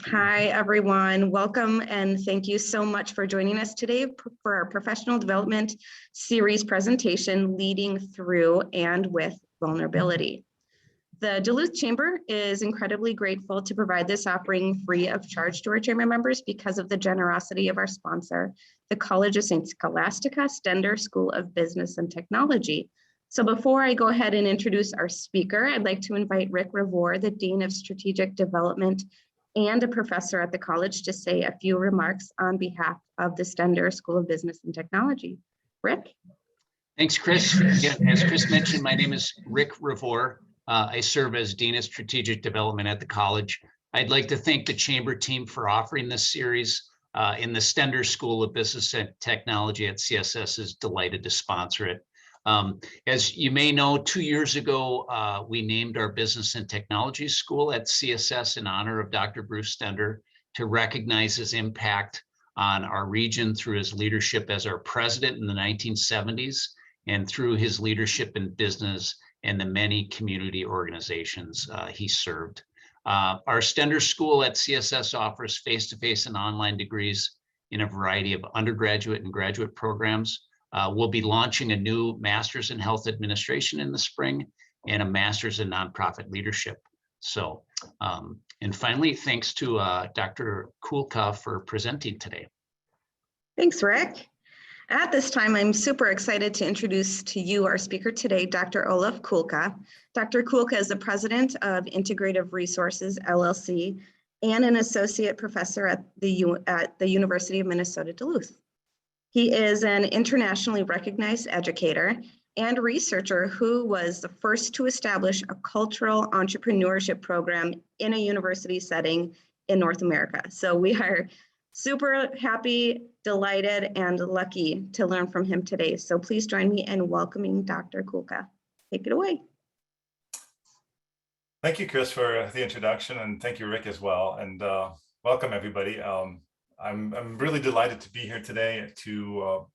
Hi, everyone. Welcome and thank you so much for joining us today for our professional development series presentation, Leading Through and with Vulnerability. The Duluth Chamber is incredibly grateful to provide this offering free of charge to our chamber members because of the generosity of our sponsor, the College of St. Scholastica Stender School of Business and Technology. So before I go ahead and introduce our speaker, I'd like to invite Rick Revor, the Dean of Strategic Development and a professor at the college, to say a few remarks on behalf of the Stender School of Business and Technology. Rick? Thanks, Chris. Again, as Chris mentioned, my name is Rick Revor. I serve as Dean of Strategic Development at the college. I'd like to thank the Chamber team for offering this series. In the Stender School of Business and Technology at CSS is delighted to sponsor it. As you may know, 2 years ago, we named our Business and Technology School at CSS in honor of Dr. Bruce Stender to recognize his impact on our region through his leadership as our president in the 1970s and through his leadership in business and the many community organizations he served. Our Stender School at CSS offers face-to-face and online degrees in a variety of undergraduate and graduate programs. We'll be launching a new Master's in Health Administration in the spring and a Master's in Nonprofit Leadership. So, and finally, thanks to Dr. Kuhlke for presenting today. Thanks, Rick. At this time, I'm super excited to introduce to you our speaker today, Dr. Olaf Kuhlke. Dr. Kuhlke is the president of Integrative Resources, LLC, and an associate professor at the University of Minnesota, Duluth. He is an internationally recognized educator and researcher who was the first to establish a cultural entrepreneurship program in a university setting in North America. So we are super happy, delighted, and lucky to learn from him today. So please join me in welcoming Dr. Kuhlke. Take it away. Thank you, Chris, for the introduction, and thank you, Rick, as well. And welcome, everybody. I'm really delighted to be here today to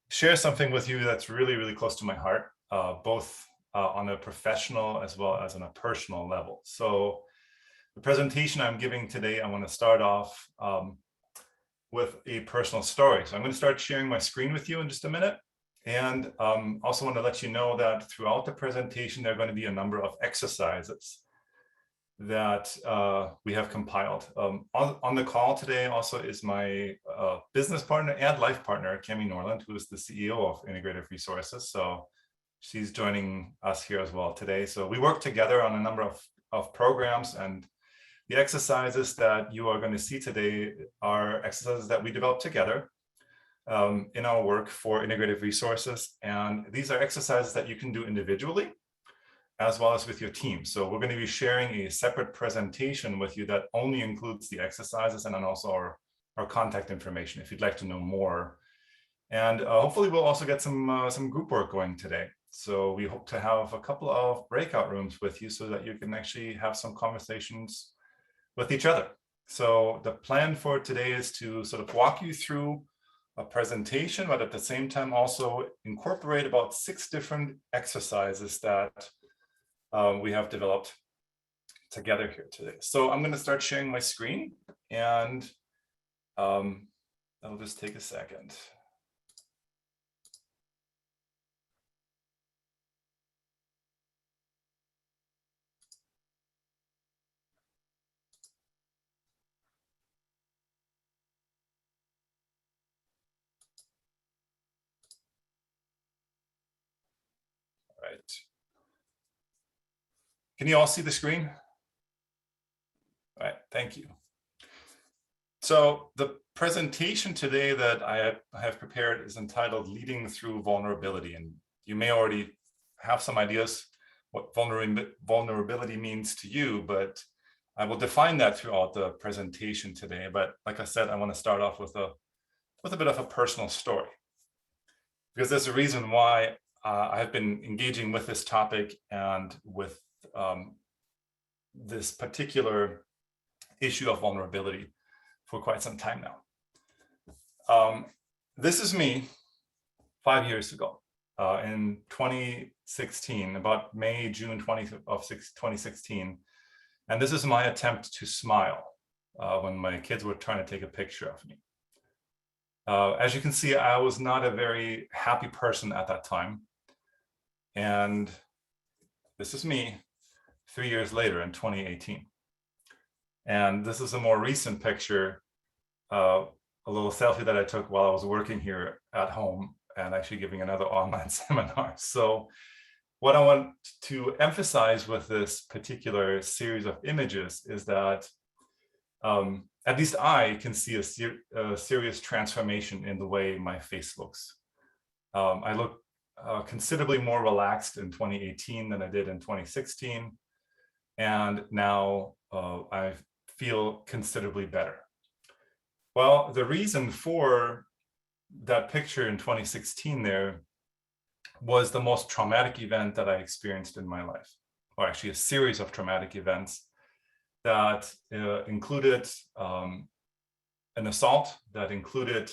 share something with you that's really, really close to my heart, both on a professional as well as on a personal level. So the presentation I'm giving today, I want to start off with a personal story. So I'm going to start sharing my screen with you in just a minute. And also want to let you know that throughout the presentation, there are going to be a number of exercises that we have compiled. On the call today also is my business partner and life partner, Cami Norland, who is the CEO of Integrative Resources. So she's joining us here as well today. So we work together on a number of programs, and the exercises that you are going to see today are exercises that we developed together in our work for Integrative Resources. And these are exercises that you can do individually as well as with your team. So we're going to be sharing a separate presentation with you that only includes the exercises and then also our contact information if you'd like to know more. And hopefully we'll also get some group work going today. So we hope to have a couple of breakout rooms with you so that you can actually have some conversations with each other. So the plan for today is to sort of walk you through a presentation, but at the same time also incorporate about 6 different exercises that we have developed together here today. So I'm going to start sharing my screen, and that'll just take a second. All right. Can you all see the screen? All right, thank you. So the presentation today that I have prepared is entitled Leading Through Vulnerability. And you may already have some ideas what vulnerability means to you, but I will define that throughout the presentation today. But like I said, I want to start off with a bit of a personal story, because there's a reason why I have been engaging with this topic and with this particular issue of vulnerability for quite some time now. This is me 5 years ago in 2016, about May, June 2016. And this is my attempt to smile when my kids were trying to take a picture of me. As you can see, I was not a very happy person at that time. And this is me 3 years later in 2018. And this is a more recent picture, a little selfie that I took while I was working here at home and actually giving another online seminar. So what I want to emphasize with this particular series of images is that at least I can see a serious transformation in the way my face looks. I look considerably more relaxed in 2018 than I did in 2016. And now I feel considerably better. Well, the reason for that picture in 2016 there was the most traumatic event that I experienced in my life, or actually a series of traumatic events that included an assault, that included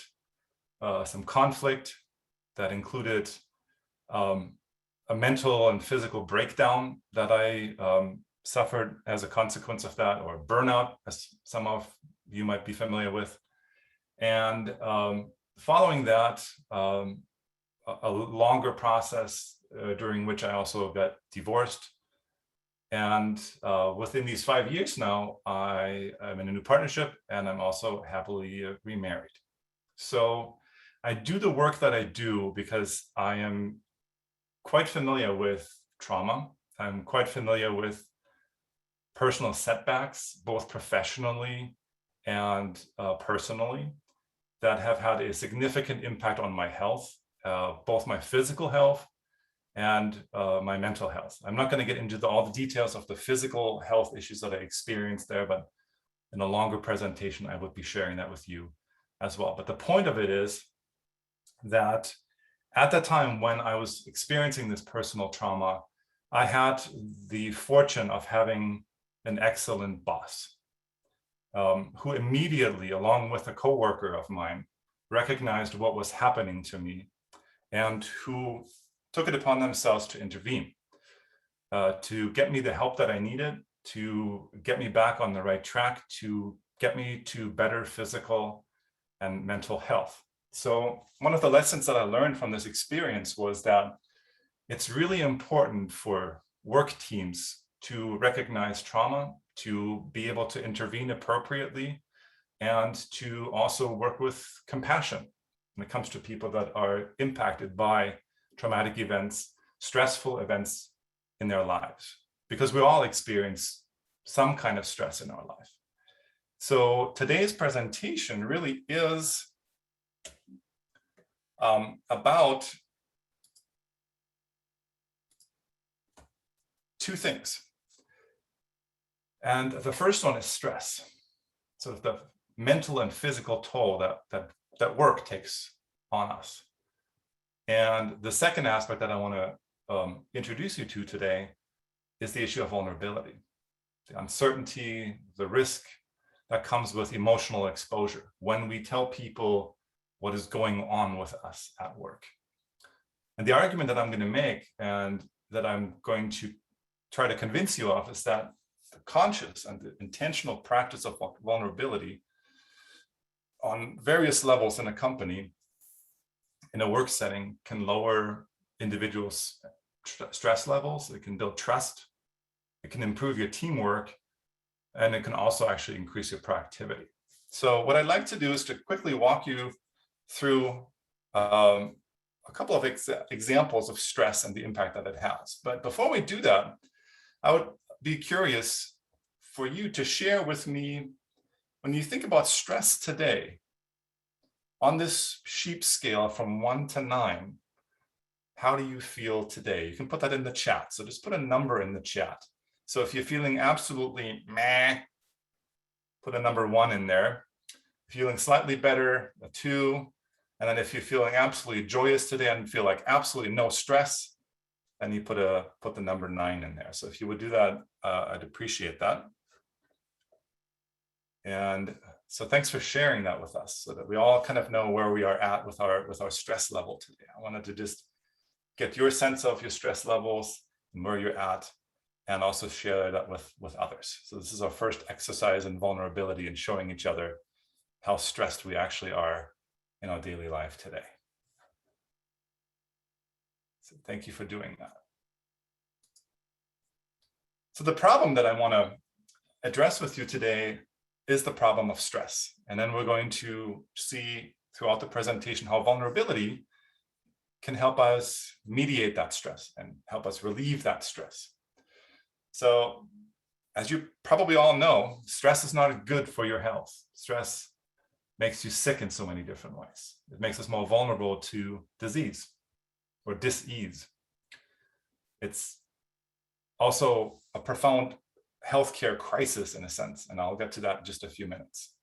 some conflict, that included a mental and physical breakdown that I suffered as a consequence of that, or burnout, as some of you might be familiar with. And following that, a longer process during which I also got divorced. And within these 5 years now, I am in a new partnership and I'm also happily remarried. So I do the work that I do because I am quite familiar with trauma. I'm quite familiar with personal setbacks, both professionally and personally, that have had a significant impact on my health, both my physical health and my mental health. I'm not going to get into all the details of the physical health issues that I experienced there, but in a longer presentation, I would be sharing that with you as well. But the point of it is that at the time when I was experiencing this personal trauma, I had the fortune of having an excellent boss who immediately, along with a coworker of mine, recognized what was happening to me and who took it upon themselves to intervene, to get me the help that I needed, to get me back on the right track, to get me to better physical and mental health. So one of the lessons that I learned from this experience was that it's really important for work teams to recognize trauma, to be able to intervene appropriately, and to also work with compassion when it comes to people that are impacted by traumatic events, stressful events in their lives, because we all experience some kind of stress in our life. So today's presentation really is about two things. And the first one is stress. So the mental and physical toll that work takes on us. And the second aspect that I want to introduce you to today is the issue of vulnerability, the uncertainty, the risk that comes with emotional exposure when we tell people what is going on with us at work. And the argument that I'm going to make and that I'm going to try to convince you of is that the conscious and the intentional practice of vulnerability on various levels in a company, in a work setting, can lower individuals' stress levels. It can build trust. It can improve your teamwork, and it can also actually increase your productivity. So what I'd like to do is to quickly walk you through a couple of examples of stress and the impact that it has. But before we do that, I would be curious for you to share with me, when you think about stress today, on this sheep scale from 1 to 9, how do you feel today? You can put that in the chat. So just put a number in the chat. So if you're feeling absolutely meh, put a number 1 in there. Feeling slightly better, a 2. And then if you're feeling absolutely joyous today and feel like absolutely no stress, then you put the number 9 in there. So if you would do that, I'd appreciate that. And so thanks for sharing that with us so that we all kind of know where we are at with our stress level today. I wanted to just get your sense of your stress levels and where you're at. and also share that with others. So this is our first exercise in vulnerability and showing each other how stressed we actually are in our daily life today. So thank you for doing that. So the problem that I want to address with you today is the problem of stress. And then we're going to see throughout the presentation how vulnerability can help us mediate that stress and help us relieve that stress. So as you probably all know, stress is not good for your health. Stress makes you sick in so many different ways. It makes us more vulnerable to disease or dis-ease. It's also a profound healthcare crisis in a sense, and I'll get to that in just a few minutes.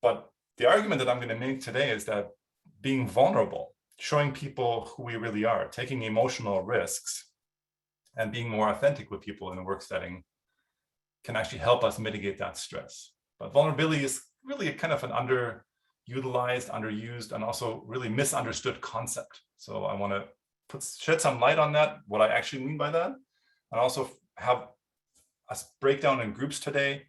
But the argument that I'm going to make today is that being vulnerable, showing people who we really are, taking emotional risks, and being more authentic with people in a work setting can actually help us mitigate that stress. But vulnerability is really a kind of an underutilized, underused, and also really misunderstood concept. So I want to shed some light on that, what I actually mean by that, and also have us break down in groups today,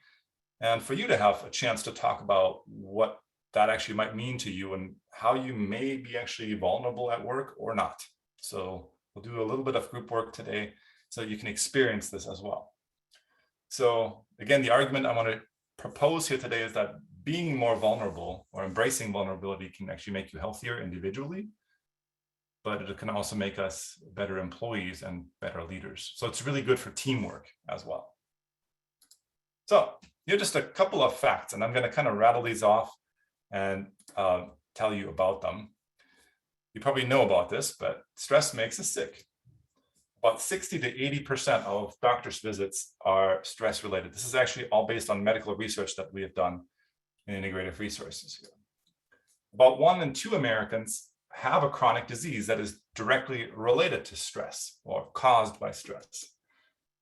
and for you to have a chance to talk about what that actually might mean to you and how you may be actually vulnerable at work or not. So we'll do a little bit of group work today so you can experience this as well. So again, the argument I want to propose here today is that being more vulnerable or embracing vulnerability can actually make you healthier individually, but it can also make us better employees and better leaders. So it's really good for teamwork as well. So here are just a couple of facts, and I'm going to kind of rattle these off and tell you about them. You probably know about this, but stress makes us sick. About 60 to 80% of doctors' visits are stress related. This is actually all based on medical research that we have done in integrative resources here. About 1 in 2 Americans have a chronic disease that is directly related to stress or caused by stress.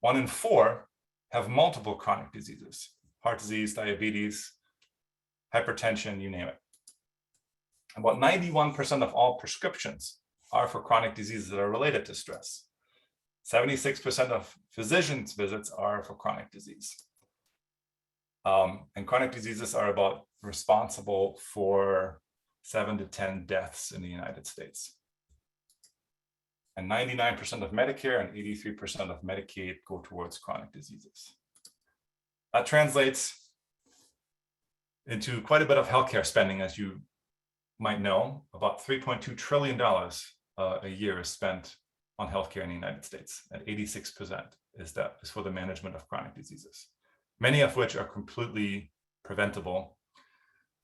1 in 4 have multiple chronic diseases, heart disease, diabetes, hypertension, you name it. About 91% of all prescriptions are for chronic diseases that are related to stress. 76% of physicians' visits are for chronic disease. And chronic diseases are responsible for 7 to 10 deaths in the United States. And 99% of Medicare and 83% of Medicaid go towards chronic diseases. That translates into quite a bit of healthcare spending, as you might know. About $3.2 trillion a year is spent on healthcare in the United States, and 86% is for the management of chronic diseases, many of which are completely preventable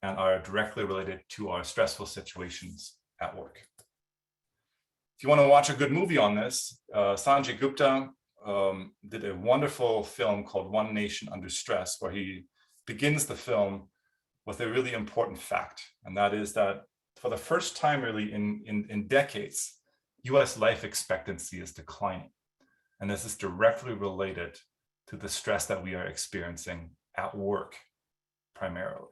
and are directly related to our stressful situations at work. If you want to watch a good movie on this, Sanjay Gupta did a wonderful film called One Nation Under Stress, where he begins the film with a really important fact, and that is that for the first time really in decades, US life expectancy is declining. And this is directly related to the stress that we are experiencing at work primarily.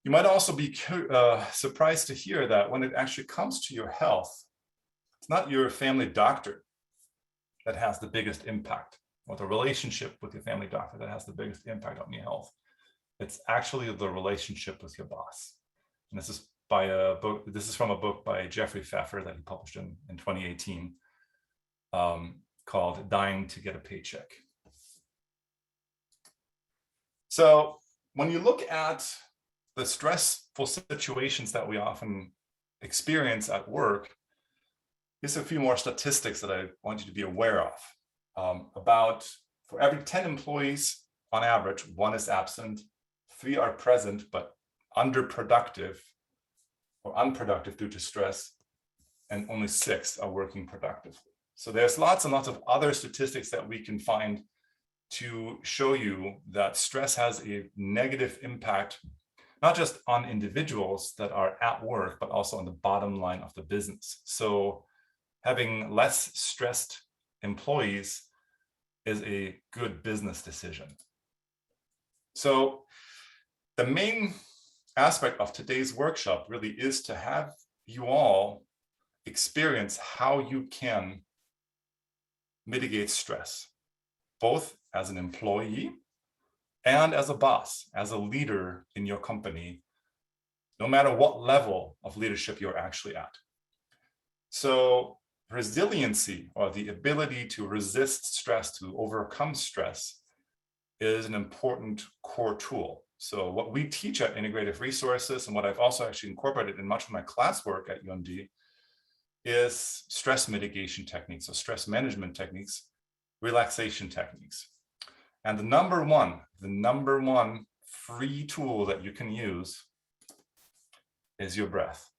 You might also be surprised to hear that when it actually comes to your health, it's not your family doctor that has the biggest impact, or the relationship with your family doctor that has the biggest impact on your health. It's actually the relationship with your boss. And this is from a book by Jeffrey Pfeffer that he published in 2018 called Dying to Get a Paycheck. So when you look at the stressful situations that we often experience at work, here's a few more statistics that I want you to be aware of. For every 10 employees, on average, 1 is absent, 3 are present but underproductive or unproductive due to stress, and only 6 are working productively. So there's lots and lots of other statistics that we can find to show you that stress has a negative impact, not just on individuals that are at work, but also on the bottom line of the business. So having less stressed employees is a good business decision. So the main aspect of today's workshop really is to have you all experience how you can mitigate stress, both as an employee and as a boss, as a leader in your company, no matter what level of leadership you're actually at. So resiliency, or the ability to resist stress, to overcome stress, is an important core tool. So what we teach at Integrative Resources, and what I've also actually incorporated in much of my classwork at UMD, is stress mitigation techniques, so stress management techniques, relaxation techniques. And the number one free tool that you can use is your breath.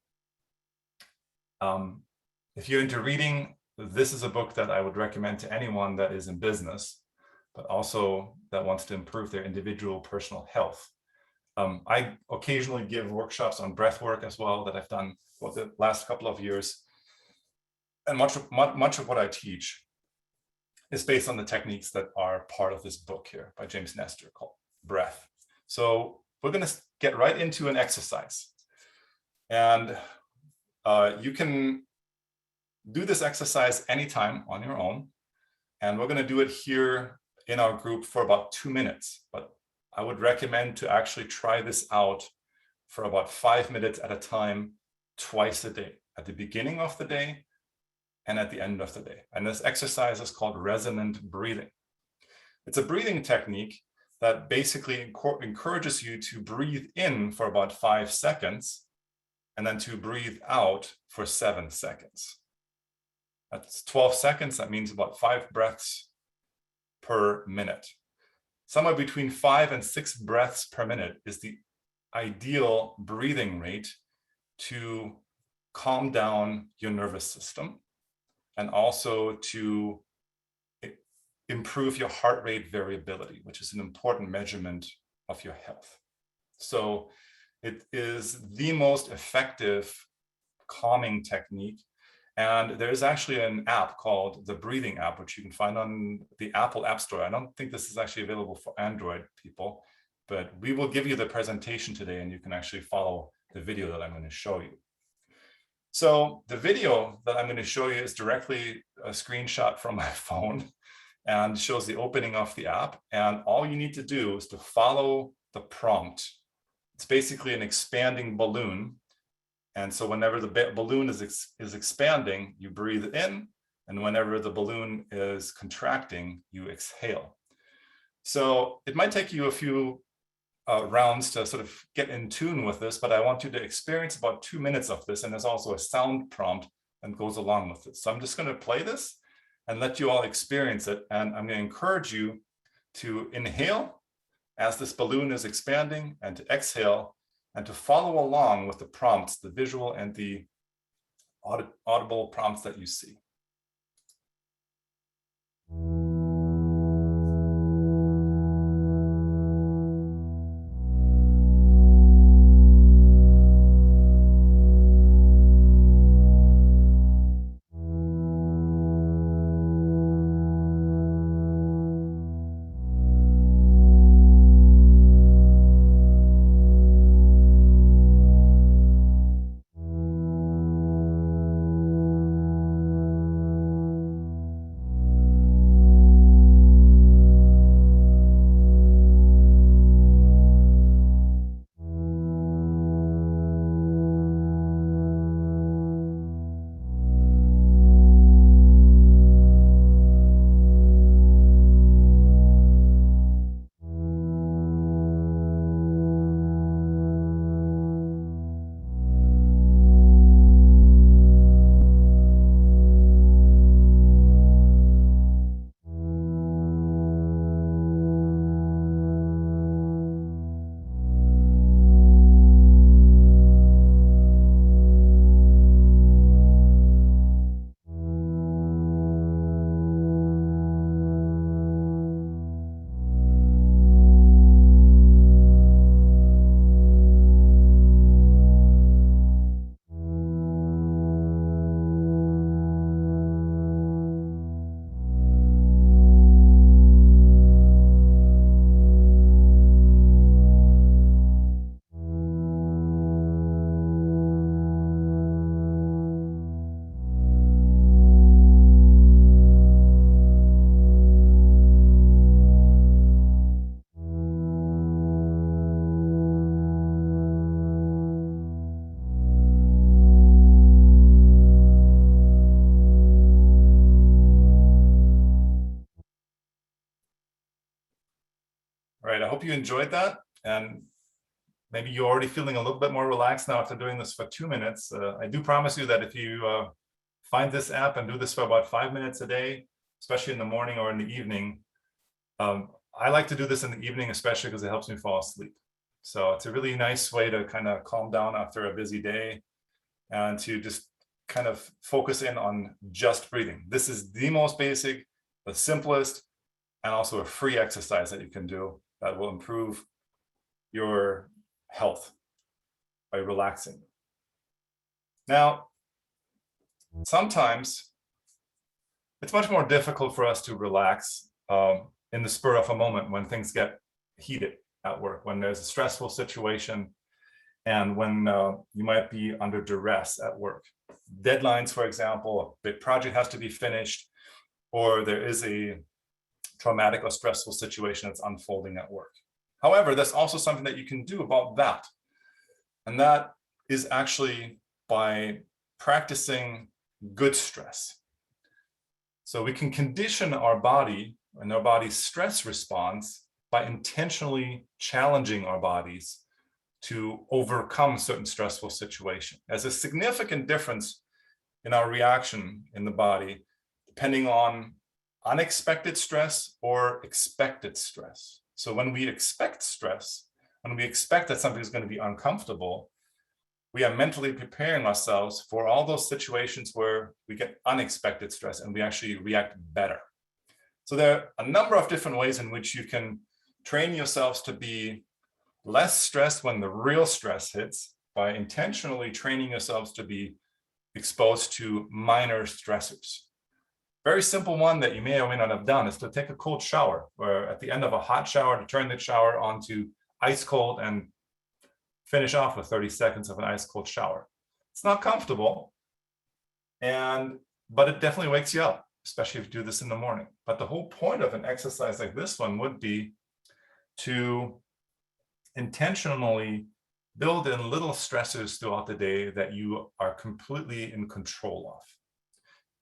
If you're into reading, this is a book that I would recommend to anyone that is in business, but also that wants to improve their individual personal health. I occasionally give workshops on breath work as well, that I've done for the last couple of years. And much of what I teach is based on the techniques that are part of this book here by James Nestor called Breath. So we're going to get right into an exercise. And you can do this exercise anytime on your own. And we're going to do it here in our group for about 2 minutes. But I would recommend to actually try this out for about 5 minutes at a time, twice a day, at the beginning of the day and at the end of the day. And this exercise is called Resonant Breathing. It's a breathing technique that basically encourages you to breathe in for about 5 seconds and then to breathe out for 7 seconds. That's 12 seconds. That means about 5 breaths per minute. Somewhere between 5 and 6 breaths per minute is the ideal breathing rate to calm down your nervous system and also to improve your heart rate variability, which is an important measurement of your health. So it is the most effective calming technique. And there's actually an app called the Breathing app, which you can find on the Apple App Store. I don't think this is actually available for Android people, but we will give you the presentation today and you can actually follow the video that I'm going to show you. So the video that I'm going to show you is directly a screenshot from my phone and shows the opening of the app. And all you need to do is to follow the prompt. It's basically an expanding balloon. And so whenever the balloon is expanding, you breathe in, and whenever the balloon is contracting, you exhale. So it might take you a few rounds to sort of get in tune with this, but I want you to experience about 2 minutes of this. And there's also a sound prompt that goes along with it. So I'm just going to play this and let you all experience it. And I'm going to encourage you to inhale as this balloon is expanding and to exhale and to follow along with the prompts, the visual and the audible prompts that you see. All right, I hope you enjoyed that. And maybe you're already feeling a little bit more relaxed now after doing this for 2 minutes. I do promise you that if you find this app and do this for about 5 minutes a day, especially in the morning or in the evening, I like to do this in the evening, especially because it helps me fall asleep. So it's a really nice way to kind of calm down after a busy day and to just kind of focus in on just breathing. This is the most basic, the simplest, and also a free exercise that you can do that will improve your health by relaxing. Now, sometimes it's much more difficult for us to relax in the spur of a moment when things get heated at work, when there's a stressful situation, and when you might be under duress at work. Deadlines, for example, a big project has to be finished, or there is a traumatic or stressful situation that's unfolding at work. However, there's also something that you can do about that. And that is actually by practicing good stress. So we can condition our body and our body's stress response by intentionally challenging our bodies to overcome certain stressful situations. There's a significant difference in our reaction in the body, depending on unexpected stress or expected stress. So when we expect stress, when we expect that something is going to be uncomfortable, we are mentally preparing ourselves for all those situations where we get unexpected stress and we actually react better. So there are a number of different ways in which you can train yourselves to be less stressed when the real stress hits by intentionally training yourselves to be exposed to minor stressors. Very simple one that you may or may not have done is to take a cold shower, or at the end of a hot shower, to turn the shower onto ice cold and finish off with 30 seconds of an ice cold shower. It's not comfortable, but it definitely wakes you up, especially if you do this in the morning. But the whole point of an exercise like this one would be to intentionally build in little stressors throughout the day that you are completely in control of.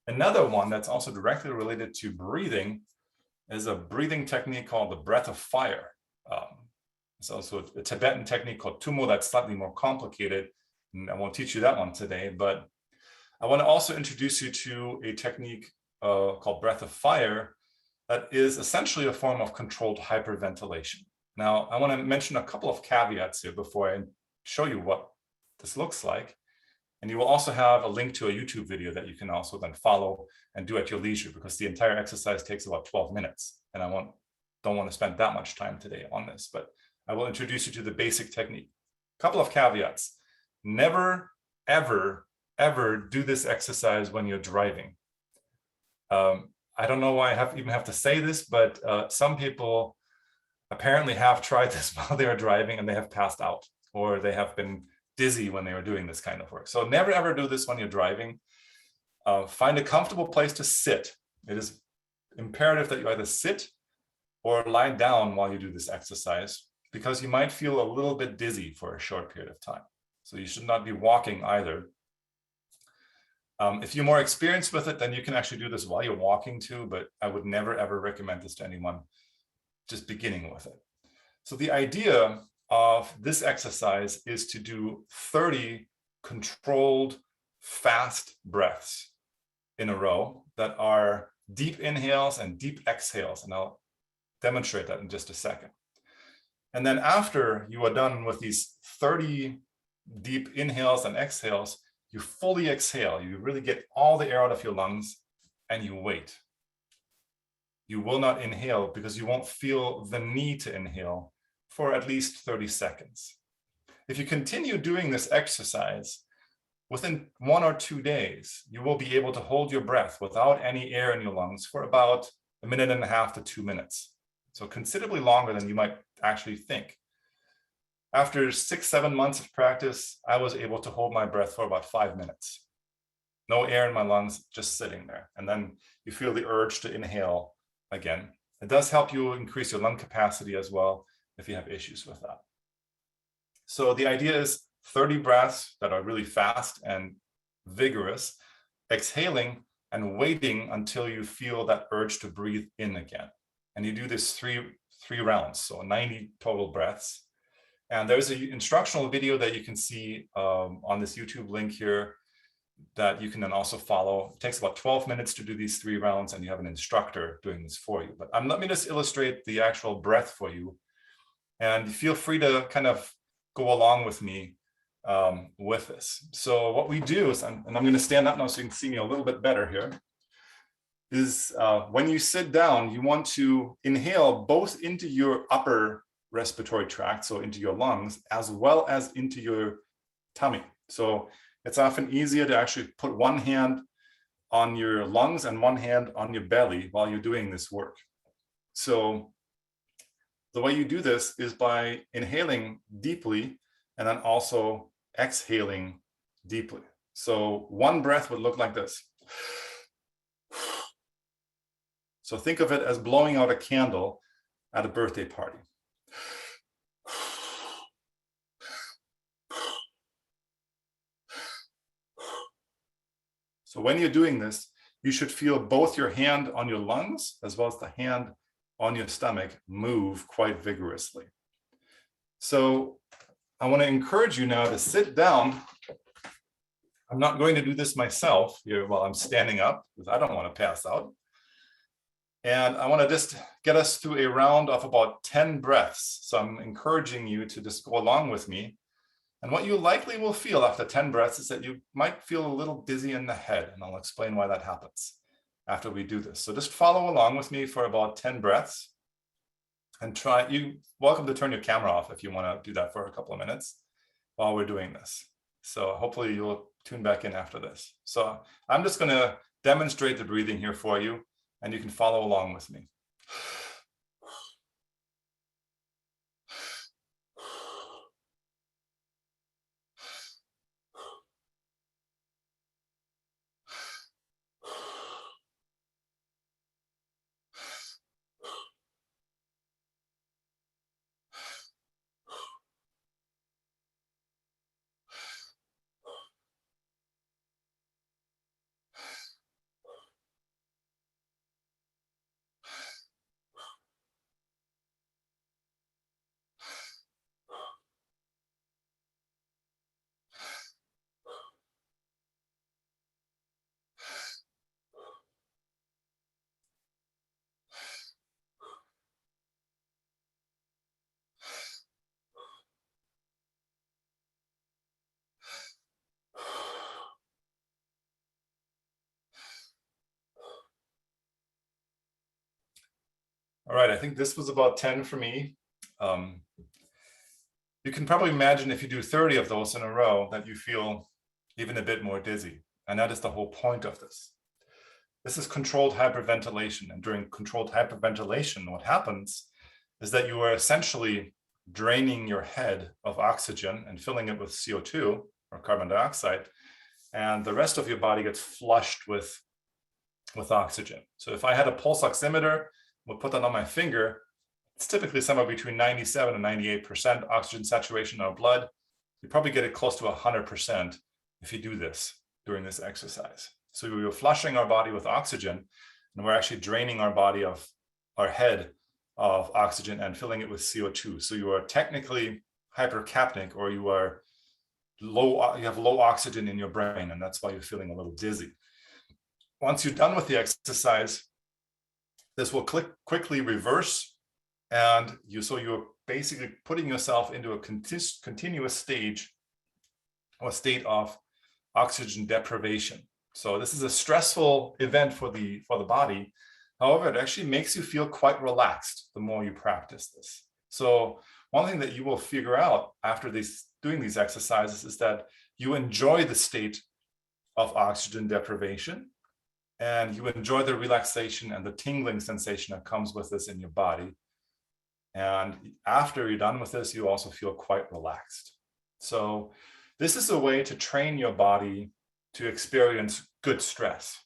Another one that's also directly related to breathing is a breathing technique called the breath of fire. It's also a Tibetan technique called Tumo that's slightly more complicated, and I won't teach you that one today, but I want to also introduce you to a technique called breath of fire that is essentially a form of controlled hyperventilation. Now, I want to mention a couple of caveats here before I show you what this looks like. And you will also have a link to a YouTube video that you can also then follow and do at your leisure, because the entire exercise takes about 12 minutes. And I don't want to spend that much time today on this, but I will introduce you to the basic technique. A couple of caveats. Never, ever, ever do this exercise when you're driving. I don't know why I even have to say this, but some people apparently have tried this while they are driving and they have passed out, or they have been dizzy when they were doing this kind of work. So never ever do this when you're driving. Find a comfortable place to sit. It is imperative that you either sit or lie down while you do this exercise, because you might feel a little bit dizzy for a short period of time. So you should not be walking either. If you're more experienced with it, then you can actually do this while you're walking too, but I would never ever recommend this to anyone just beginning with it. So the idea of this exercise is to do 30 controlled fast breaths in a row that are deep inhales and deep exhales, and I'll demonstrate that in just a second. And then after you are done with these 30 deep inhales and exhales, you fully exhale. You really get all the air out of your lungs and you wait. You will not inhale because you won't feel the need to inhale for at least 30 seconds. If you continue doing this exercise, within 1 or 2 days, you will be able to hold your breath without any air in your lungs for about 1.5 minutes to 2 minutes. So considerably longer than you might actually think. After 6-7 months of practice, I was able to hold my breath for about 5 minutes. No air in my lungs, just sitting there. And then you feel the urge to inhale again. It does help you increase your lung capacity as well if you have issues with that. So the idea is 30 breaths that are really fast and vigorous, exhaling and waiting until you feel that urge to breathe in again. And you do this three 3 rounds, so 90 total breaths. And there's an instructional video that you can see on this YouTube link here that you can then also follow. It takes about 12 minutes to do these 3 rounds, and you have an instructor doing this for you. But let me just illustrate the actual breath for you. And feel free to kind of go along with me with this. So what we do is, and I'm going to stand up now so you can see me a little bit better here, is when you sit down, you want to inhale both into your upper respiratory tract, so into your lungs, as well as into your tummy. So it's often easier to actually put one hand on your lungs and one hand on your belly while you're doing this work. So the way you do this is by inhaling deeply and then also exhaling deeply. So one breath would look like this. So think of it as blowing out a candle at a birthday party. So when you're doing this, you should feel both your hand on your lungs as well as the hand on your stomach move quite vigorously. So I want to encourage you now to sit down. I'm not going to do this myself here while I'm standing up because I don't want to pass out. And I want to just get us through a round of about 10 breaths. So I'm encouraging you to just go along with me. And what you likely will feel after 10 breaths is that you might feel a little dizzy in the head, and I'll explain why that happens after we do this. So just follow along with me for about 10 breaths and try. You're welcome to turn your camera off if you want to do that for a couple of minutes while we're doing this. So hopefully you'll tune back in after this. So I'm just going to demonstrate the breathing here for you, and you can follow along with me. All right, I think this was about 10 for me. You can probably imagine if you do 30 of those in a row that you feel even a bit more dizzy. And that is the whole point of this. This is controlled hyperventilation. And during controlled hyperventilation, what happens is that you are essentially draining your head of oxygen and filling it with CO2 or carbon dioxide. And the rest of your body gets flushed with oxygen. So if I had a pulse oximeter, we'll put that on my finger, it's typically somewhere between 97 and 98% oxygen saturation in our blood. You probably get it close to 100% if you do this during this exercise. So we're flushing our body with oxygen, and we're actually draining our body of our head of oxygen and filling it with CO2. So you are technically hypercapnic, or you are low, you have low oxygen in your brain, and that's why you're feeling a little dizzy. Once you're done with the exercise, this will quickly reverse, and you're basically putting yourself into a continuous state of oxygen deprivation. So this is a stressful event for the body. However, it actually makes you feel quite relaxed the more you practice this. So one thing that you will figure out after doing these exercises is that you enjoy the state of oxygen deprivation, and you enjoy the relaxation and the tingling sensation that comes with this in your body. And after you're done with this, you also feel quite relaxed. So this is a way to train your body to experience good stress.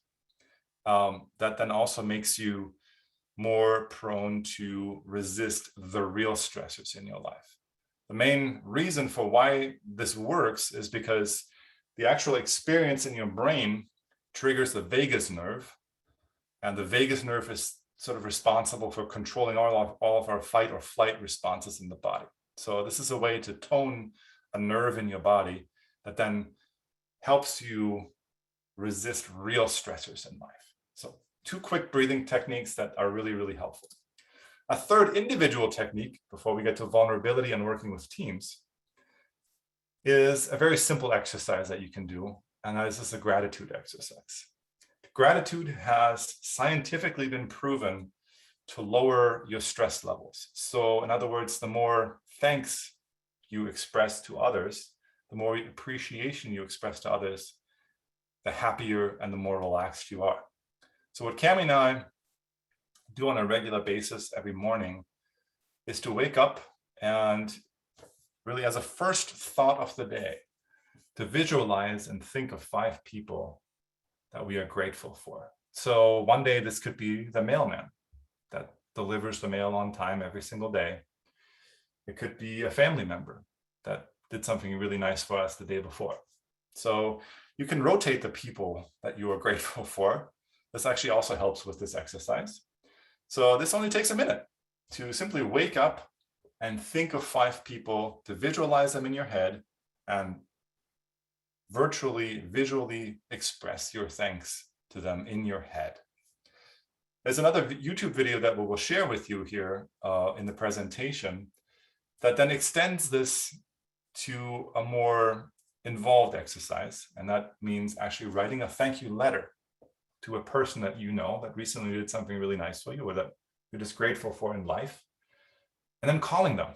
That then also makes you more prone to resist the real stressors in your life. The main reason for why this works is because the actual experience in your brain triggers the vagus nerve, and the vagus nerve is sort of responsible for controlling all of our fight or flight responses in the body. So this is a way to tone a nerve in your body that then helps you resist real stressors in life. So 2 quick breathing techniques that are really, really helpful. A third individual technique before we get to vulnerability and working with teams is a very simple exercise that you can do, and that is just a gratitude exercise. Gratitude has scientifically been proven to lower your stress levels. So in other words, the more thanks you express to others, the more appreciation you express to others, the happier and the more relaxed you are. So what Cami and I do on a regular basis every morning is to wake up and really, as a first thought of the day, to visualize and think of 5 people that we are grateful for. So one day this could be the mailman that delivers the mail on time every single day. It could be a family member that did something really nice for us the day before. So you can rotate the people that you are grateful for. This actually also helps with this exercise. So this only takes a minute to simply wake up and think of 5 people, to visualize them in your head and visually express your thanks to them in your head. There's another YouTube video that we will share with you here in the presentation that then extends this to a more involved exercise. And that means actually writing a thank you letter to a person that you know that recently did something really nice for you or that you're just grateful for in life, and then calling them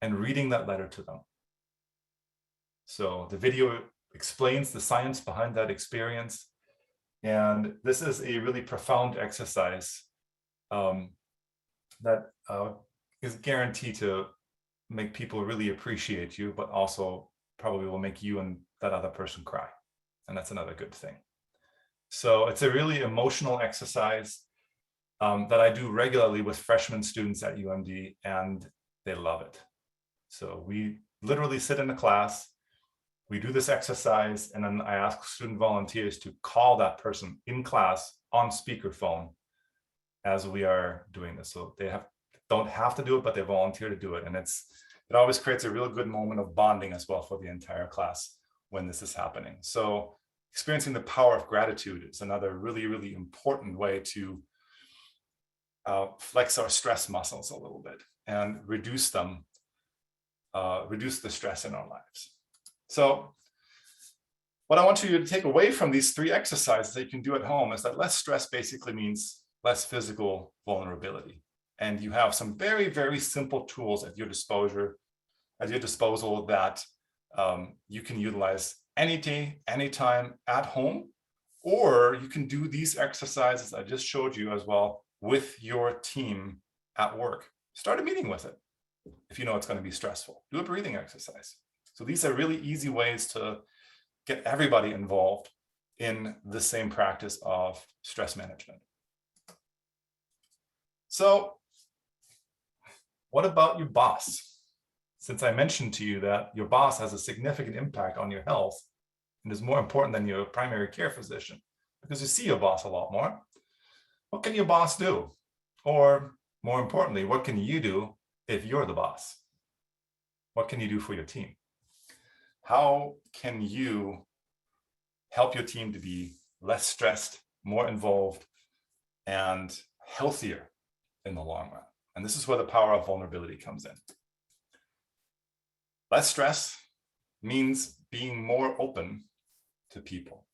and reading that letter to them. So the video explains the science behind that experience. And this is a really profound exercise that is guaranteed to make people really appreciate you, but also probably will make you and that other person cry. And that's another good thing. So it's a really emotional exercise that I do regularly with freshman students at UMD, and they love it. So we literally sit in a class, we do this exercise, and then I ask student volunteers to call that person in class on speakerphone as we are doing this. So they don't have to do it, but they volunteer to do it. And it always creates a real good moment of bonding as well for the entire class when this is happening. So experiencing the power of gratitude is another really, really important way to flex our stress muscles a little bit and reduce the stress in our lives. So what I want you to take away from these 3 exercises that you can do at home is that less stress basically means less physical vulnerability. And you have some very, very simple tools at your disposal that you can utilize any day, anytime at home, or you can do these exercises I just showed you as well with your team at work. Start a meeting with it. If you know it's going to be stressful, do a breathing exercise. So these are really easy ways to get everybody involved in the same practice of stress management. So what about your boss? Since I mentioned to you that your boss has a significant impact on your health and is more important than your primary care physician because you see your boss a lot more, what can your boss do? Or more importantly, what can you do if you're the boss? What can you do for your team? How can you help your team to be less stressed, more involved, and healthier in the long run? And this is where the power of vulnerability comes in. Less stress means being more open to people,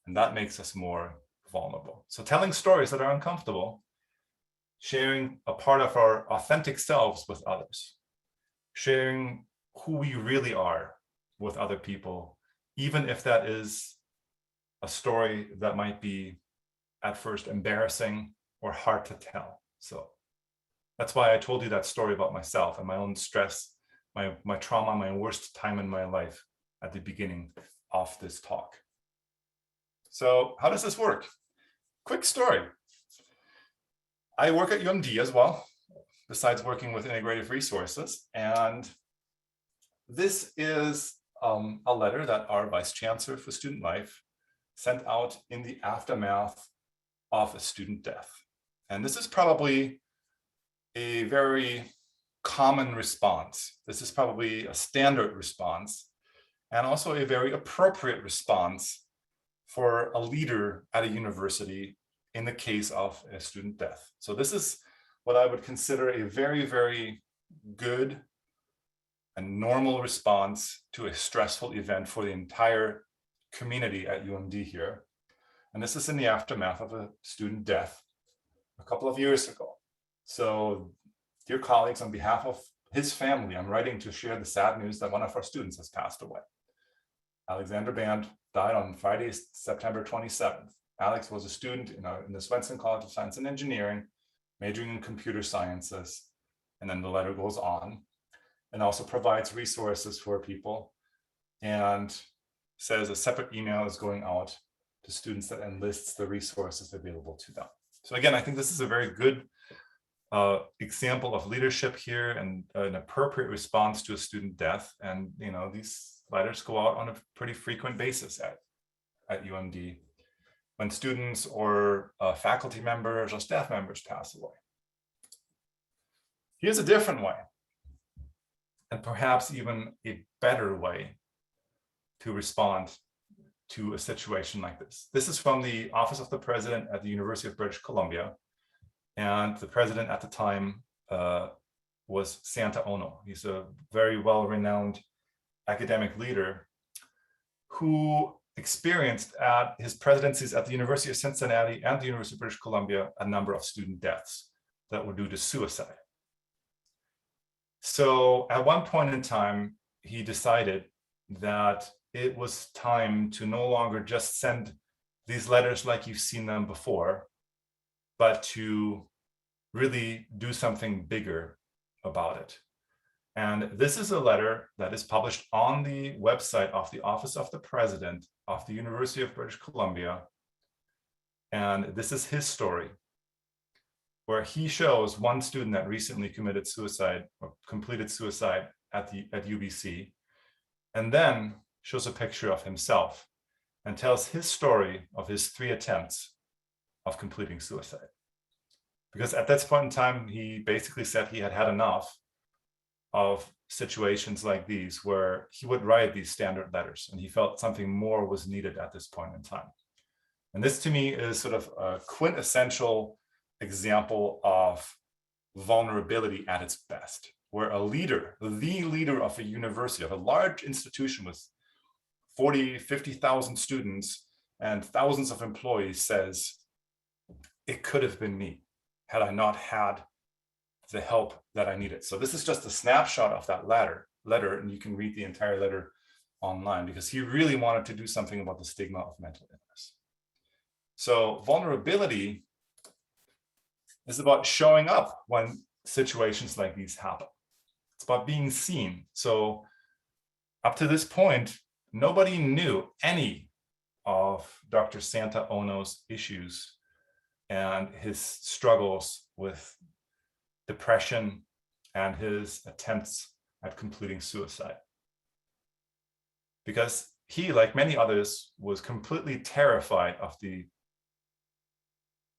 and that makes us more vulnerable. So telling stories that are uncomfortable, sharing a part of our authentic selves with others, sharing who we really are with other people, even if that is a story that might be at first embarrassing or hard to tell. So that's why I told you that story about myself and my own stress, my trauma, my worst time in my life at the beginning of this talk. So how does this work? Quick story. I work at UMD as well, besides working with integrative resources. And this is a letter that our Vice Chancellor for Student Life sent out in the aftermath of a student death. And this is probably a very common response. This is probably a standard response and also a very appropriate response for a leader at a university in the case of a student death. So this is what I would consider a very, very good and normal response to a stressful event for the entire community at UMD here. And this is in the aftermath of a student death a couple of years ago. So, dear colleagues, on behalf of his family, I'm writing to share the sad news that one of our students has passed away. Alexander Band died on Friday, September 27th. Alex was a student in the Swenson College of Science and Engineering, majoring in computer sciences. And then the letter goes on and also provides resources for people and says a separate email is going out to students that enlists the resources available to them. So again, I think this is a very good example of leadership here and an appropriate response to a student death. And these letters go out on a pretty frequent basis at UMD when students or faculty members or staff members pass away. Here's a different way, and perhaps even a better way to respond to a situation like this. This is from the Office of the President at the University of British Columbia. And the president at the time was Santa Ono. He's a very well-renowned academic leader who experienced at his presidencies at the University of Cincinnati and the University of British Columbia a number of student deaths that were due to suicide. So at one point in time, he decided that it was time to no longer just send these letters like you've seen them before, but to really do something bigger about it. And this is a letter that is published on the website of the Office of the President of the University of British Columbia. And this is his story, where he shows one student that recently committed suicide or completed suicide at UBC, and then shows a picture of himself and tells his story of his 3 attempts of completing suicide. Because at that point in time, he basically said he had had enough of situations like these where he would write these standard letters, and he felt something more was needed at this point in time. And this to me is sort of a quintessential example of vulnerability at its best, where a leader, the leader of a university, of a large institution with 40, 50,000 students and thousands of employees says, it could have been me had I not had the help that I needed. So this is just a snapshot of that letter, and you can read the entire letter online because he really wanted to do something about the stigma of mental illness. So vulnerability is about showing up when situations like these happen. It's about being seen. So up to this point, nobody knew any of Dr. Santa Ono's issues and his struggles with depression and his attempts at completing suicide. Because he, like many others, was completely terrified of the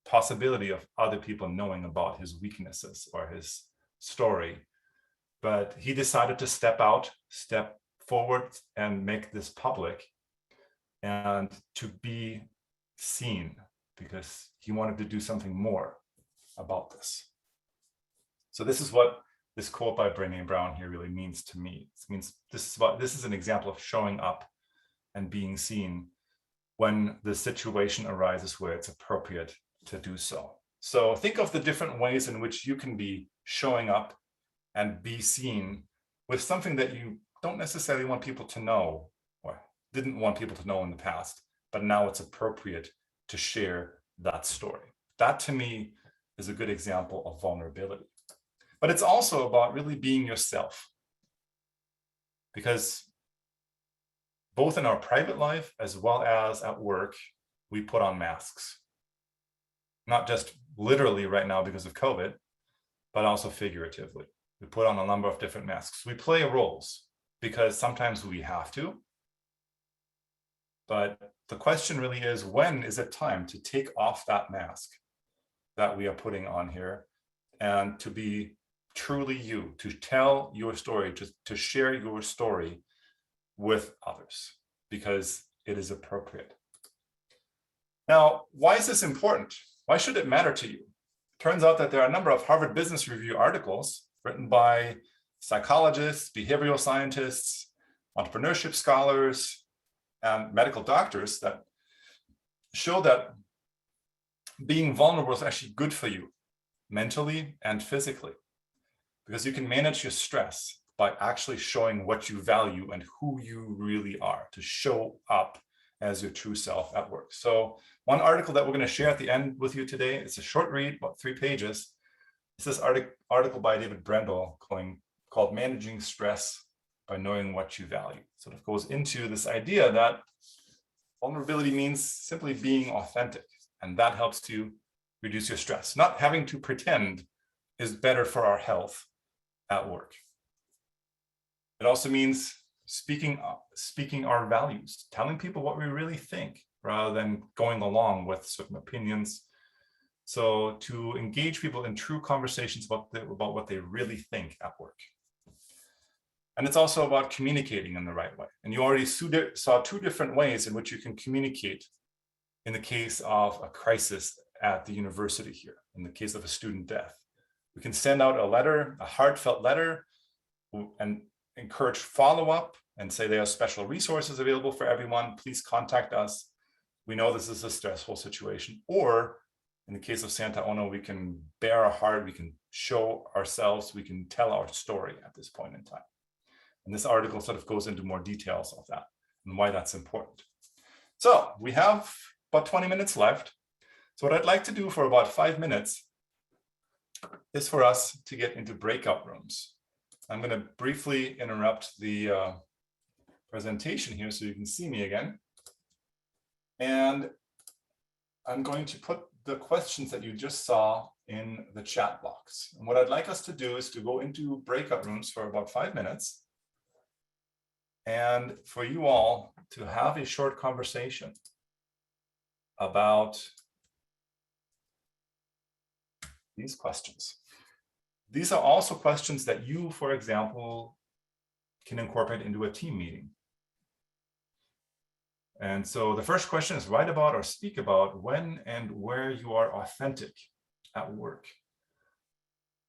possibility of other people knowing about his weaknesses or his story. But he decided to step forward and make this public and to be seen because he wanted to do something more about this. So this is what this quote by Brené Brown here really means to me. It means this is an example of showing up and being seen when the situation arises where it's appropriate to do so. So think of the different ways in which you can be showing up and be seen with something that you don't necessarily want people to know or didn't want people to know in the past, but now it's appropriate to share that story. That to me is a good example of vulnerability. But it's also about really being yourself. Because both in our private life as well as at work, we put on masks. Not just literally right now because of COVID, but also figuratively. We put on a number of different masks. We play roles because sometimes we have to, but the question really is, when is it time to take off that mask that we are putting on here and to be truly you, to tell your story, to share your story with others, because it is appropriate. Now, why is this important? Why should it matter to you? Turns out that there are a number of Harvard Business Review articles written by psychologists, behavioral scientists, entrepreneurship scholars, and medical doctors that show that being vulnerable is actually good for you, mentally and physically, because you can manage your stress by actually showing what you value and who you really are, to show up as your true self at work. So one article that we're going to share at the end with you today, it's a short read, about 3 pages. It's this article by David Brendel called Managing Stress by Knowing What You Value. Sort of goes into this idea that vulnerability means simply being authentic, and that helps to reduce your stress. Not having to pretend is better for our health at work. It also means speaking our values, telling people what we really think rather than going along with certain opinions. So to engage people in true conversations about what they really think at work. And it's also about communicating in the right way. And you already saw 2 different ways in which you can communicate in the case of a crisis at the university here, in the case of a student death. We can send out a letter, a heartfelt letter, and encourage follow-up and say there are special resources available for everyone. Please contact us. We know this is a stressful situation. Or in the case of Santa Ono, we can bare our heart, we can show ourselves, we can tell our story at this point in time. And this article sort of goes into more details of that and why that's important. So we have about 20 minutes left. So what I'd like to do for about 5 minutes is for us to get into breakout rooms. I'm going to briefly interrupt the presentation here so you can see me again. And I'm going to put the questions that you just saw in the chat box. And what I'd like us to do is to go into breakout rooms for about 5 minutes and for you all to have a short conversation about these questions. These are also questions that you, for example, can incorporate into a team meeting. And so the first question is write about or speak about when and where you are authentic at work,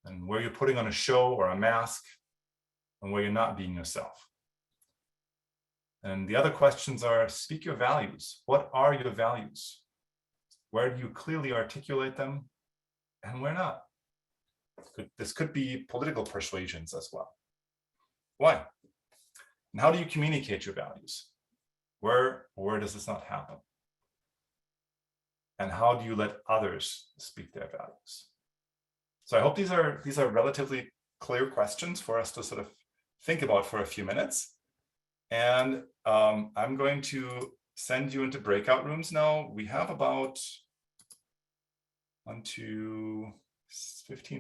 and where you're putting on a show or a mask, and where you're not being yourself. And the other questions are speak your values. What are your values? Where do you clearly articulate them and where not? This could be political persuasions as well. Why? And how do you communicate your values? Where does this not happen? And how do you let others speak their values? So I hope these are relatively clear questions for us to sort of think about for a few minutes. And I'm going to send you into breakout rooms now. We have about 15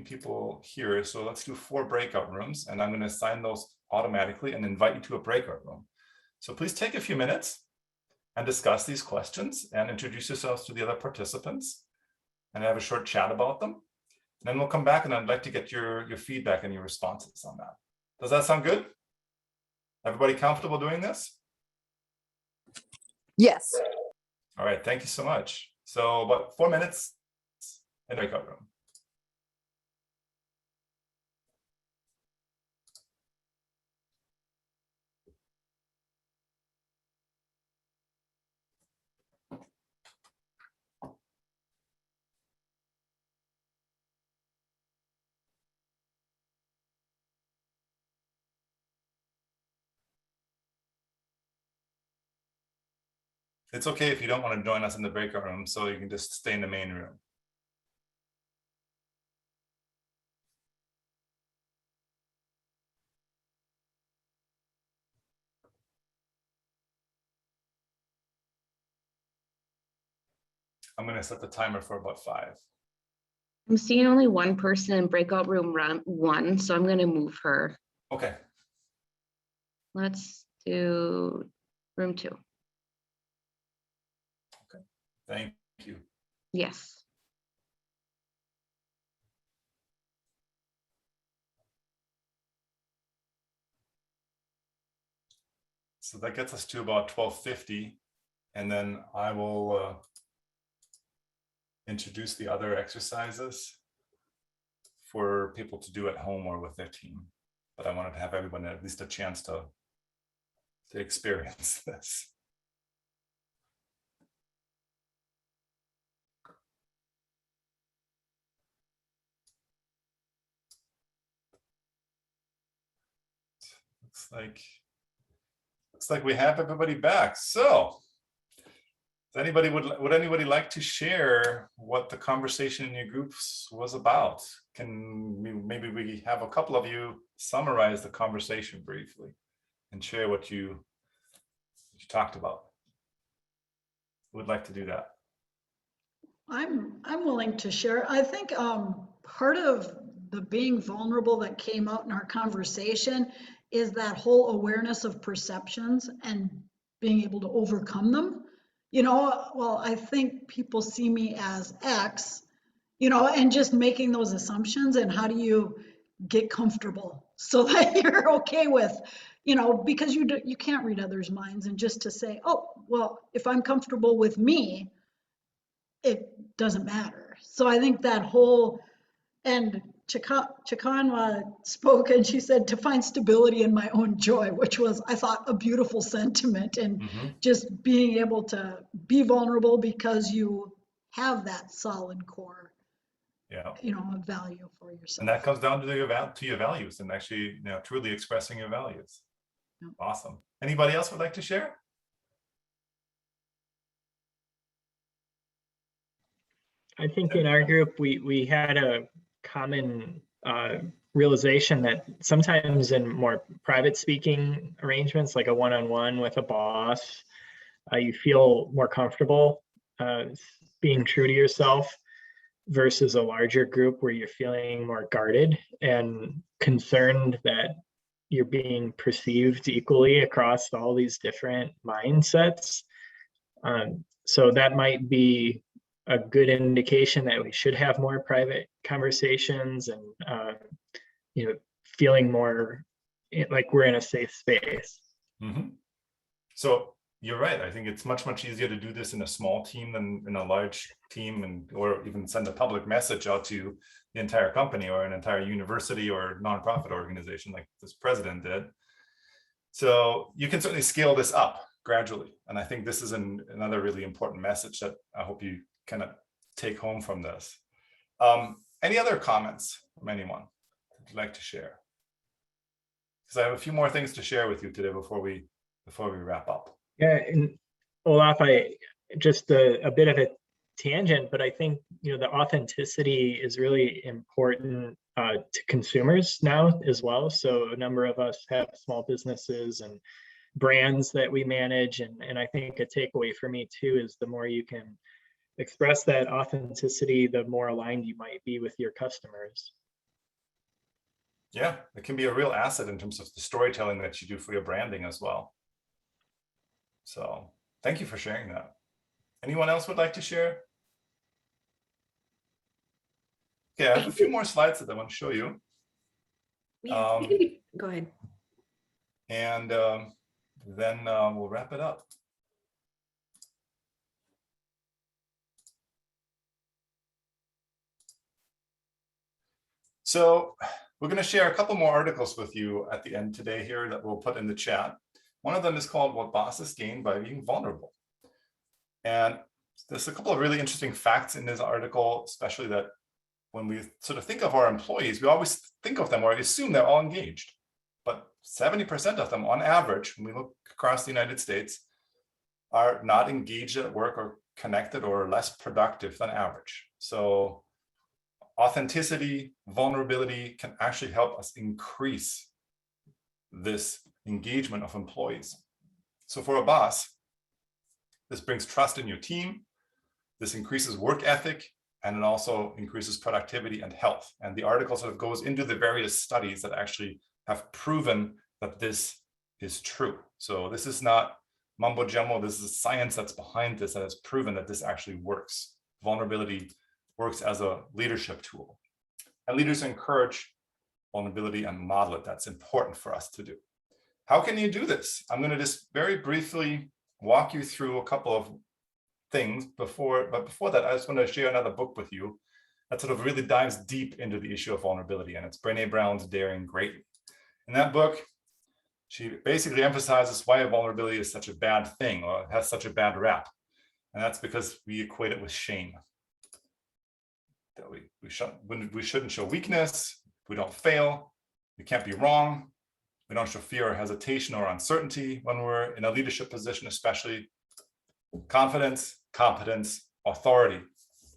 people here. So let's do 4 breakout rooms, and I'm going to assign those automatically and invite you to a breakout room. So please take a few minutes and discuss these questions and introduce yourselves to the other participants and have a short chat about them. And then we'll come back and I'd like to get your feedback and your responses on that. Does that sound good? Everybody comfortable doing this? Yes. All right, thank you so much. So about 4 minutes in the breakout room. It's okay if you don't want to join us in the breakout room, so you can just stay in the main room. I'm going to set the timer for about 5. I'm seeing only one person in breakout room 1, so I'm going to move her. Okay. Let's do room 2. Thank you. Yes. So that gets us to about 12:50, and then I will introduce the other exercises for people to do at home or with their team. But I wanted to have everyone at least a chance to experience this. Looks like we have everybody back. So would anybody like to share what the conversation in your groups was about? Maybe we have a couple of you summarize the conversation briefly and share what you talked about. Who would like to do that? I'm willing to share. I think part of the being vulnerable that came out in our conversation is that whole awareness of perceptions and being able to overcome them. Well, I think people see me as X, and just making those assumptions, and how do you get comfortable so that you're okay with, because you can't read others' minds, and just to say, oh, well, if I'm comfortable with me, it doesn't matter. So I think that whole, and Chakanwa spoke and she said to find stability in my own joy, which was, I thought, a beautiful sentiment, and just being able to be vulnerable because you have that solid core, of value for yourself. And that comes down to your values and actually, truly expressing your values. Yep. Awesome. Anybody else would like to share? I think in our group, we had a common realization that sometimes in more private speaking arrangements, like a one-on-one with a boss, you feel more comfortable being true to yourself versus a larger group where you're feeling more guarded and concerned that you're being perceived equally across all these different mindsets. So that might be a good indication that we should have more private conversations and feeling more like we're in a safe space. So you're right. I think it's much easier to do this in a small team than in a large team, or even send a public message out to the entire company or an entire university or nonprofit organization like this president did. So you can certainly scale this up gradually. And I think this is another really important message that I hope you kind of take home from this. Any other comments from anyone that you'd like to share? Because I have a few more things to share with you today before we wrap up. Yeah, and Olaf, just a bit of a tangent, but I think the authenticity is really important to consumers now as well. So a number of us have small businesses and brands that we manage, and I think a takeaway for me too is the more you can express that authenticity, the more aligned you might be with your customers. Yeah, it can be a real asset in terms of the storytelling that you do for your branding as well. So thank you for sharing that. Anyone else would like to share? Okay, I have a few more slides that I want to show you. Go ahead. And then we'll wrap it up. So we're going to share a couple more articles with you at the end today here that we'll put in the chat. One of them is called What Bosses Gain by Being Vulnerable. And there's a couple of really interesting facts in this article, especially that when we sort of think of our employees, we always think of them or assume they're all engaged. But 70% of them on average, when we look across the United States, are not engaged at work or connected or less productive than average. So authenticity, vulnerability can actually help us increase this engagement of employees. So for a boss, this brings trust in your team, this increases work ethic, and it also increases productivity and health. And the article sort of goes into the various studies that actually have proven that this is true. So this is not mumbo jumbo. This is science that's behind this that has proven that this actually works. Vulnerability works as a leadership tool. And leaders encourage vulnerability and model it. That's important for us to do. How can you do this? I'm going to just very briefly walk you through a couple of things but before that, I just want to share another book with you that sort of really dives deep into the issue of vulnerability, and it's Brené Brown's Daring Greatly. In that book, she basically emphasizes why vulnerability is such a bad thing or has such a bad rap. And that's because we equate it with shame. That we shouldn't show weakness, we don't fail, we can't be wrong, we don't show fear or hesitation or uncertainty when we're in a leadership position, especially. Confidence, competence, authority.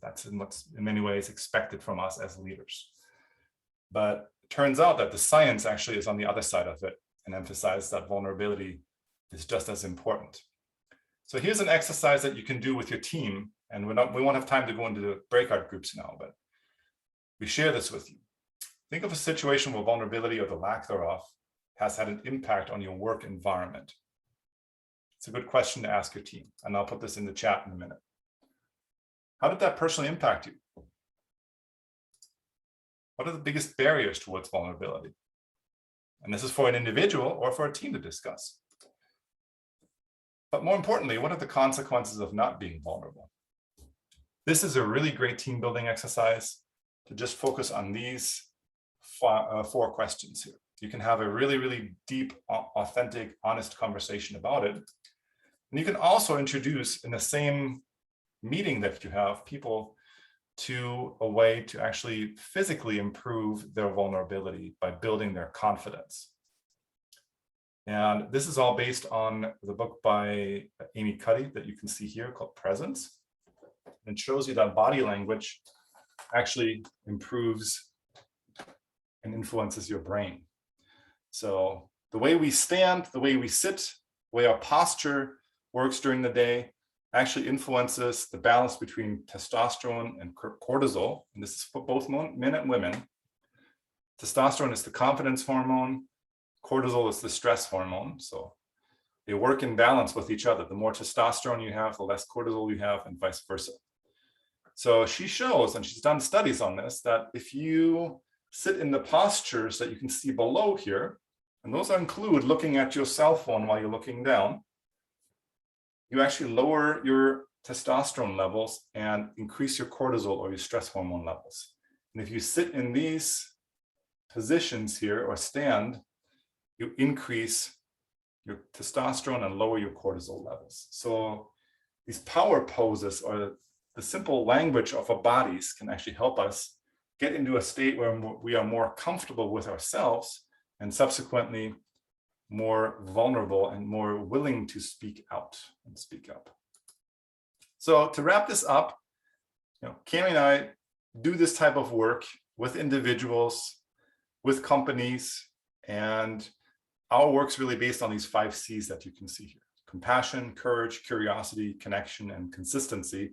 That's what's in many ways expected from us as leaders. But it turns out that the science actually is on the other side of it and emphasizes that vulnerability is just as important. So here's an exercise that you can do with your team, and we won't have time to go into the breakout groups now, but we share this with you. Think of a situation where vulnerability or the lack thereof has had an impact on your work environment. It's a good question to ask your team, and I'll put this in the chat in a minute. How did that personally impact you? What are the biggest barriers towards vulnerability? And this is for an individual or for a team to discuss. But more importantly, what are the consequences of not being vulnerable? This is a really great team building exercise to just focus on these four questions here. You can have a really, really deep, authentic, honest conversation about it. And you can also introduce in the same meeting that you have people to a way to actually physically improve their vulnerability by building their confidence. And this is all based on the book by Amy Cuddy that you can see here called Presence. And shows you that body language actually improves and influences your brain. So the way we stand, the way we sit, the way our posture works during the day actually influences the balance between testosterone and cortisol. And this is for both men and women. Testosterone is the confidence hormone. Cortisol is the stress hormone. So they work in balance with each other. The more testosterone you have, the less cortisol you have, and vice versa. So she shows, and she's done studies on this, that if you sit in the postures that you can see below here, and those include looking at your cell phone while you're looking down, you actually lower your testosterone levels and increase your cortisol or your stress hormone levels. And if you sit in these positions here or stand, you increase your testosterone and lower your cortisol levels. So these power poses, or the simple language of our bodies, can actually help us get into a state where we are more comfortable with ourselves and subsequently more vulnerable and more willing to speak out and speak up. So to wrap this up, Cami and I do this type of work with individuals, with companies, and our work's really based on these 5 C's that you can see here: compassion, courage, curiosity, connection, and consistency.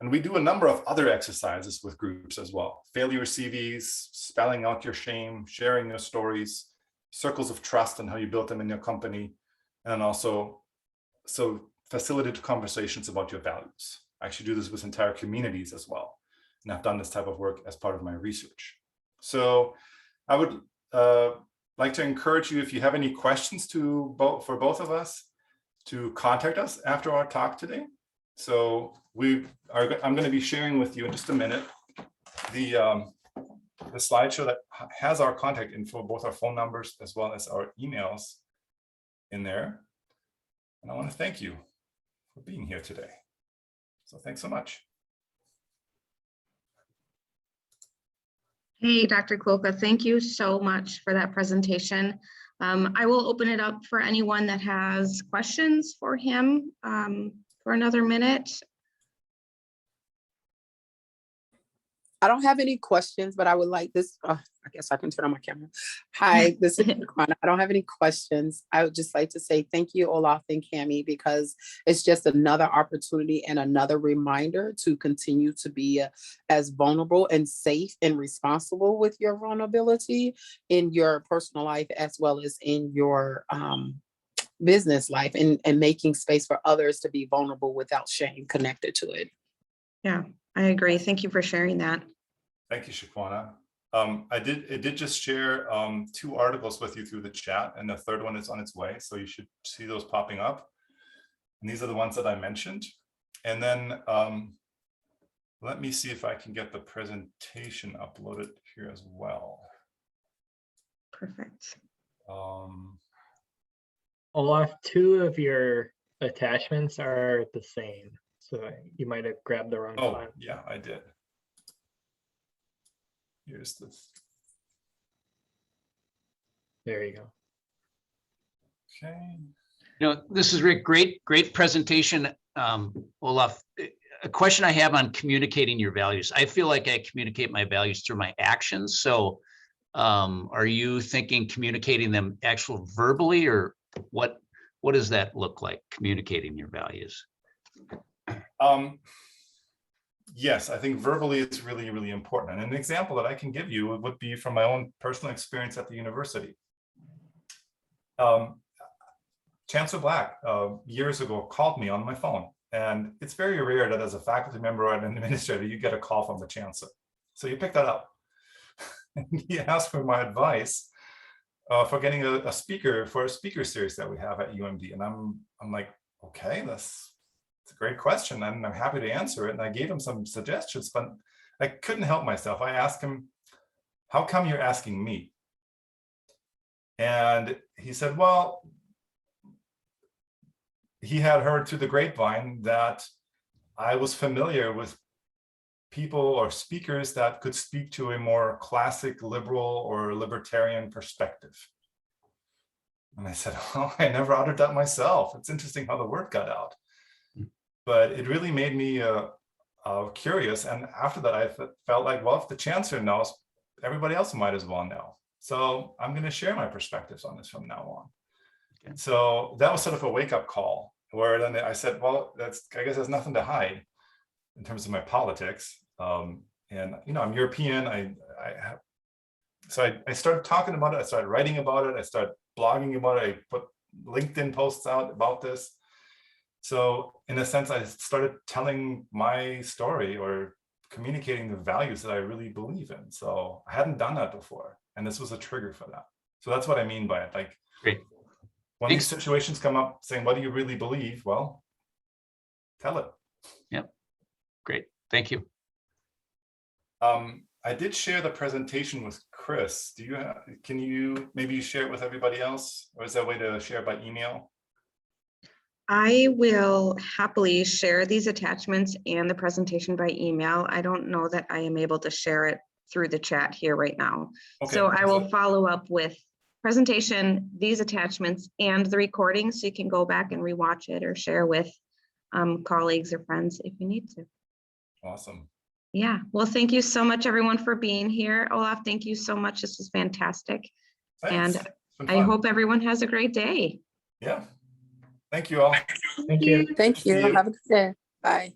And we do a number of other exercises with groups as well: failure CVs, spelling out your shame, sharing your stories, circles of trust and how you build them in your company, and also facilitated conversations about your values. I actually do this with entire communities as well, and I've done this type of work as part of my research. So I would like to encourage you, if you have any questions for both of us, to contact us after our talk today. So I'm going to be sharing with you in just a minute the slideshow that has our contact info, both our phone numbers as well as our emails in there. And I want to thank you for being here today. So thanks so much. Hey, Dr. Kuhlke, thank you so much for that presentation. I will open it up for anyone that has questions for him for another minute. I don't have any questions, but I would like this. I guess I can turn on my camera. Hi, this is Raquan. I don't have any questions. I would just like to say thank you, Olaf and Cami, because it's just another opportunity and another reminder to continue to be as vulnerable and safe and responsible with your vulnerability in your personal life as well as in your business life and making space for others to be vulnerable without shame connected to it. Yeah, I agree. Thank you for sharing that. Thank you, Shaquana. I did just share 2 articles with you through the chat, and the third one is on its way. So you should see those popping up. And these are the ones that I mentioned. And then let me see if I can get the presentation uploaded here as well. Perfect. Olaf, 2 of your attachments are the same, so you might have grabbed the wrong Oh, file. yeah, I did. Here's this. There you go. Okay. This is Rick. Great presentation, Olaf. A question I have on communicating your values. I feel like I communicate my values through my actions. So are you thinking communicating them actual verbally, or what does that look like, communicating your values? Yes, I think verbally it's really, really important. And an example that I can give you would be from my own personal experience at the university. Chancellor Black years ago called me on my phone, and it's very rare that as a faculty member or an administrator, you get a call from the chancellor. So you pick that up. And he asked for my advice for getting a speaker for a speaker series that we have at UMD. And I'm like, okay, that's a great question. I'm happy to answer it. And I gave him some suggestions, but I couldn't help myself. I asked him, how come you're asking me? And he said, well, he had heard through the grapevine that I was familiar with people or speakers that could speak to a more classic liberal or libertarian perspective. And I said, oh, I never uttered that myself. It's interesting how the word got out. But it really made me curious. And after that, I felt like, well, if the chancellor knows, everybody else might as well know. So I'm going to share my perspectives on this from now on. Okay. So that was sort of a wake-up call, where then I said, well, I guess there's nothing to hide in terms of my politics. And I'm European. So I started talking about it. I started writing about it. I started blogging about it. I put LinkedIn posts out about this. So in a sense, I started telling my story or communicating the values that I really believe in. So I hadn't done that before, and this was a trigger for that. So that's what I mean by it. Like, great. When these situations come up saying, what do you really believe? Well, tell it. Yep. Great. Thank you. I did share the presentation with Chris. Can you maybe share it with everybody else? Or is there a way to share by email? I will happily share these attachments and the presentation by email. I don't know that I am able to share it through the chat here right now. Okay. So I will follow up with presentation, these attachments, and the recording, so you can go back and rewatch it or share with colleagues or friends if you need to. Awesome. Yeah, well, thank you so much, everyone, for being here. Olaf, thank you so much. This was fantastic. Thanks. And I hope everyone has a great day. Yeah. Thank you all. Thank you. Thank you. Have a good day. Bye.